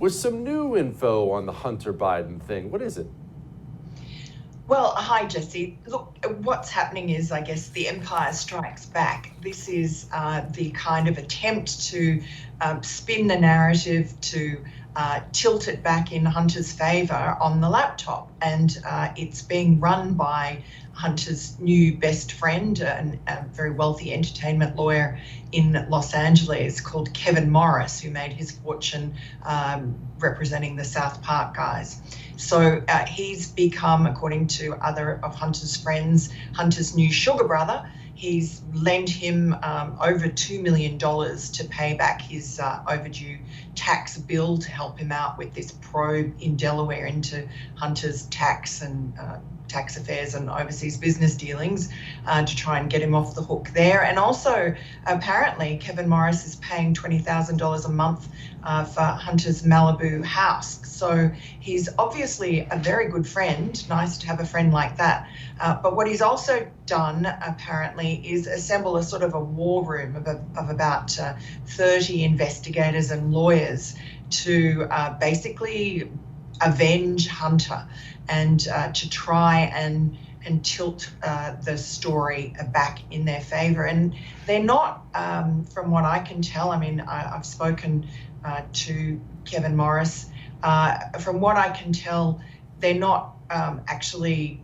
with some new info on the Hunter Biden thing. What is it? Well, hi, Jesse. Look, what's happening is, I guess, the Empire Strikes Back. This is the kind of attempt to spin the narrative, to tilt it back in Hunter's favour on the laptop. And it's being run by Hunter's new best friend, a very wealthy entertainment lawyer in Los Angeles called Kevin Morris, who made his fortune representing the South Park guys. So he's become, according to other of Hunter's friends, Hunter's new sugar brother. He's lent him over $2 million to pay back his overdue tax bill to help him out with this probe in Delaware into Hunter's tax and tax affairs and overseas business dealings to try and get him off the hook there. And also, apparently, Kevin Morris is paying $20,000 a month for Hunter's Malibu house. So he's obviously a very good friend. Nice to have a friend like that. But what he's also done, apparently, is assemble a sort of a war room of about 30 investigators and lawyers to basically avenge Hunter and to try and tilt the story back in their favour. And they're not, from what I can tell, I mean, I've spoken to Kevin Morris. From what I can tell, they're not actually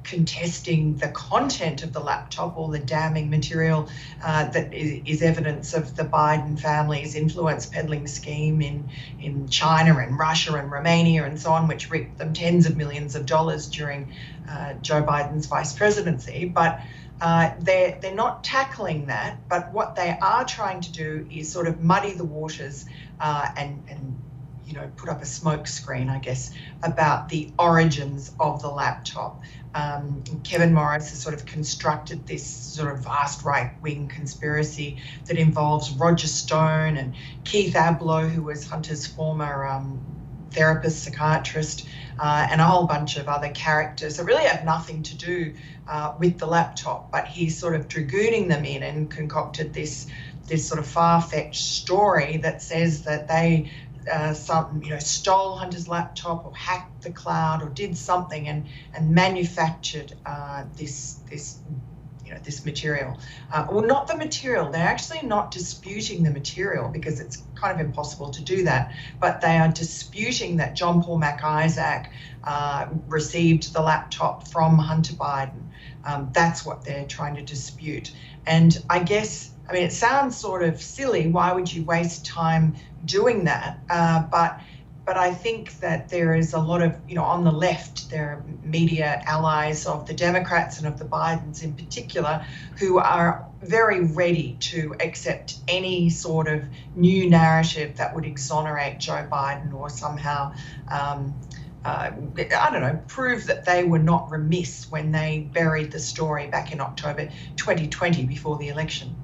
contesting the content of the laptop or the damning material that is evidence of the Biden family's influence peddling scheme in China and Russia and Romania and so on, which reaped them tens of millions of dollars during Joe Biden's vice presidency. But they're not tackling that. But what they are trying to do is sort of muddy the waters and put up a smoke screen, I guess, about the origins of the laptop. Kevin Morris has sort of constructed this sort of vast right-wing conspiracy that involves Roger Stone and Keith Abloh, who was Hunter's former therapist, psychiatrist, and a whole bunch of other characters that really have nothing to do with the laptop, but he's sort of dragooning them in and concocted this sort of far-fetched story that says that they stole Hunter's laptop or hacked the cloud or did something and manufactured this material. Well, not the material. They're actually not disputing the material because it's kind of impossible to do that. But they are disputing that John Paul MacIsaac received the laptop from Hunter Biden. That's what they're trying to dispute. And I guess, I mean, it sounds sort of silly. Why would you waste time doing that? But I think that there is a lot of, on the left, there are media allies of the Democrats and of the Bidens in particular, who are very ready to accept any sort of new narrative that would exonerate Joe Biden or somehow, prove that they were not remiss when they buried the story back in October 2020 before the election.